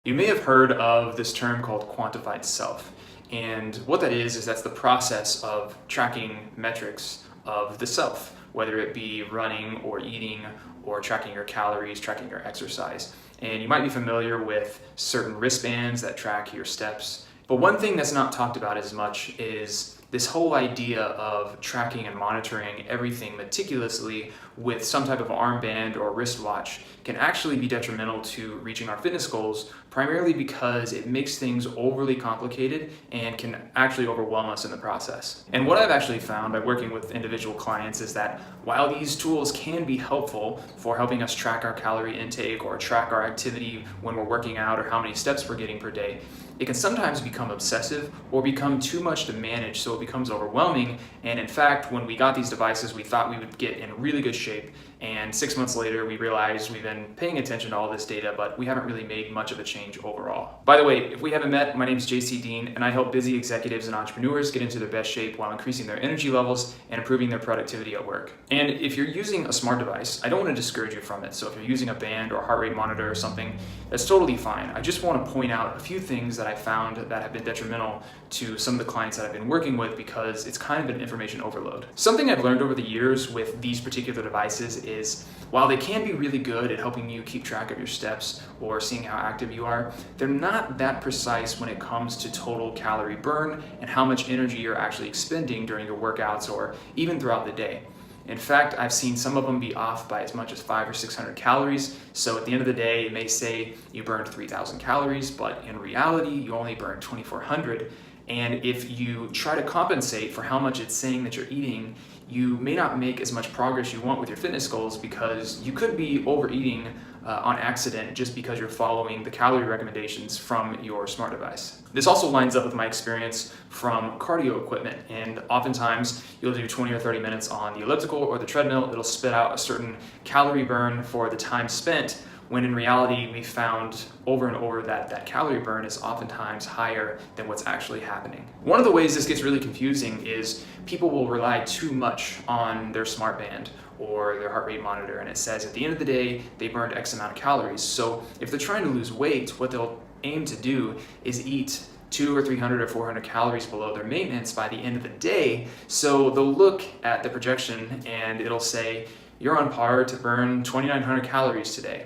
You may have heard of this term called quantified self. And what that is that's the process of tracking metrics of the self, whether it be running or eating or tracking your calories, tracking your exercise. And you might be familiar with certain wristbands that track your steps. But one thing that's not talked about as much is this whole idea of tracking and monitoring everything meticulously with some type of armband or wristwatch can actually be detrimental to reaching our fitness goals, primarily because it makes things overly complicated and can actually overwhelm us in the process. And what I've actually found by working with individual clients is that while these tools can be helpful for helping us track our calorie intake or track our activity when we're working out or how many steps we're getting per day, it can sometimes become obsessive or become too much to manage, so it becomes overwhelming. And in fact, when we got these devices, we thought we would get in really good shape. And 6 months later, we realized we've been paying attention to all this data, but we haven't really made much of a change overall. By the way, if we haven't met, my name is JC Dean, and I help busy executives and entrepreneurs get into their best shape while increasing their energy levels and improving their productivity at work. And if you're using a smart device, I don't want to discourage you from it. So if you're using a band or a heart rate monitor or something, that's totally fine. I just want to point out a few things that I found that have been detrimental to some of the clients that I've been working with, because it's kind of an information overload. Something I've learned over the years with these particular devices is while they can be really good at helping you keep track of your steps or seeing how active you are, they're not that precise when it comes to total calorie burn and how much energy you're actually expending during your workouts or even throughout the day. In fact, I've seen some of them be off by as much as 500 or 600 calories. So at the end of the day, it may say you burned 3,000 calories, but in reality, you only burned 2,400. And if you try to compensate for how much it's saying that you're eating, you may not make as much progress you want with your fitness goals, because you could be overeating on accident just because you're following the calorie recommendations from your smart device. This also lines up with my experience from cardio equipment, and oftentimes you'll do 20 or 30 minutes on the elliptical or the treadmill. It'll spit out a certain calorie burn for the time spent, when in reality we found over and over that calorie burn is oftentimes higher than what's actually happening. One of the ways this gets really confusing is people will rely too much on their smart band or their heart rate monitor, and it says at the end of the day they burned X amount of calories. So if they're trying to lose weight, what they'll aim to do is eat 200 or 300 or 400 calories below their maintenance by the end of the day. So they'll look at the projection and it'll say you're on par to burn 2,900 calories today.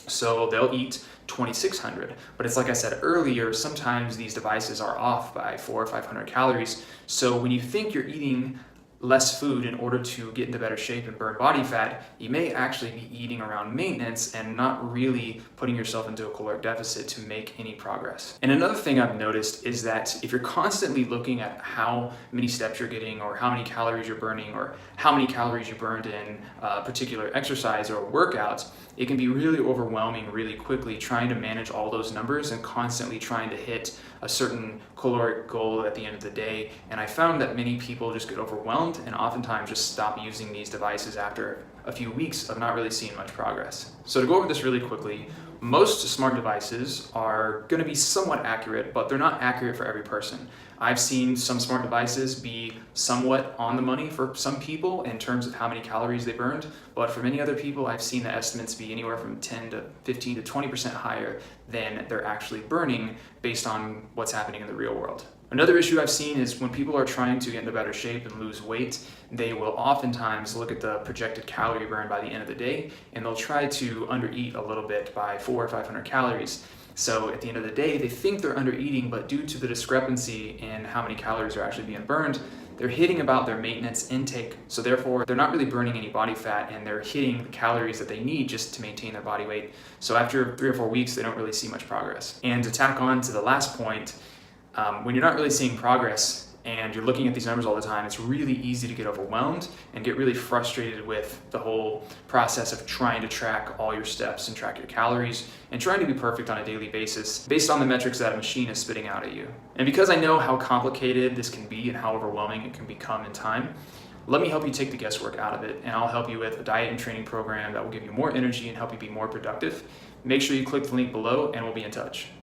So they'll eat 2,600. But it's like I said earlier, sometimes these devices are off by 400 or 500 calories. So when you think you're eating less food in order to get into better shape and burn body fat, you may actually be eating around maintenance and not really putting yourself into a caloric deficit to make any progress. And another thing I've noticed is that if you're constantly looking at how many steps you're getting or how many calories you're burning or how many calories you burned in a particular exercise or workout, it can be really overwhelming really quickly trying to manage all those numbers and constantly trying to hit a certain caloric goal at the end of the day. And I found that many people just get overwhelmed and oftentimes just stop using these devices after a few weeks of not really seeing much progress. So to go over this really quickly, most smart devices are going to be somewhat accurate, but they're not accurate for every person. I've seen some smart devices be somewhat on the money for some people in terms of how many calories they burned, but for many other people, I've seen the estimates be anywhere from 10 to 15 to 20% higher than they're actually burning based on what's happening in the real world. Another issue I've seen is when people are trying to get into better shape and lose weight, they will oftentimes look at the projected calorie burn by the end of the day, and they'll try to undereat a little bit by 400 or 500 calories. So at the end of the day, they think they're undereating, but due to the discrepancy in how many calories are actually being burned, they're hitting about their maintenance intake. So therefore, they're not really burning any body fat, and they're hitting the calories that they need just to maintain their body weight. So after 3 or 4 weeks, they don't really see much progress. And to tack on to the last point, when you're not really seeing progress and you're looking at these numbers all the time, it's really easy to get overwhelmed and get really frustrated with the whole process of trying to track all your steps and track your calories and trying to be perfect on a daily basis based on the metrics that a machine is spitting out at you. And because I know how complicated this can be and how overwhelming it can become in time, let me help you take the guesswork out of it, and I'll help you with a diet and training program that will give you more energy and help you be more productive. Make sure you click the link below and we'll be in touch.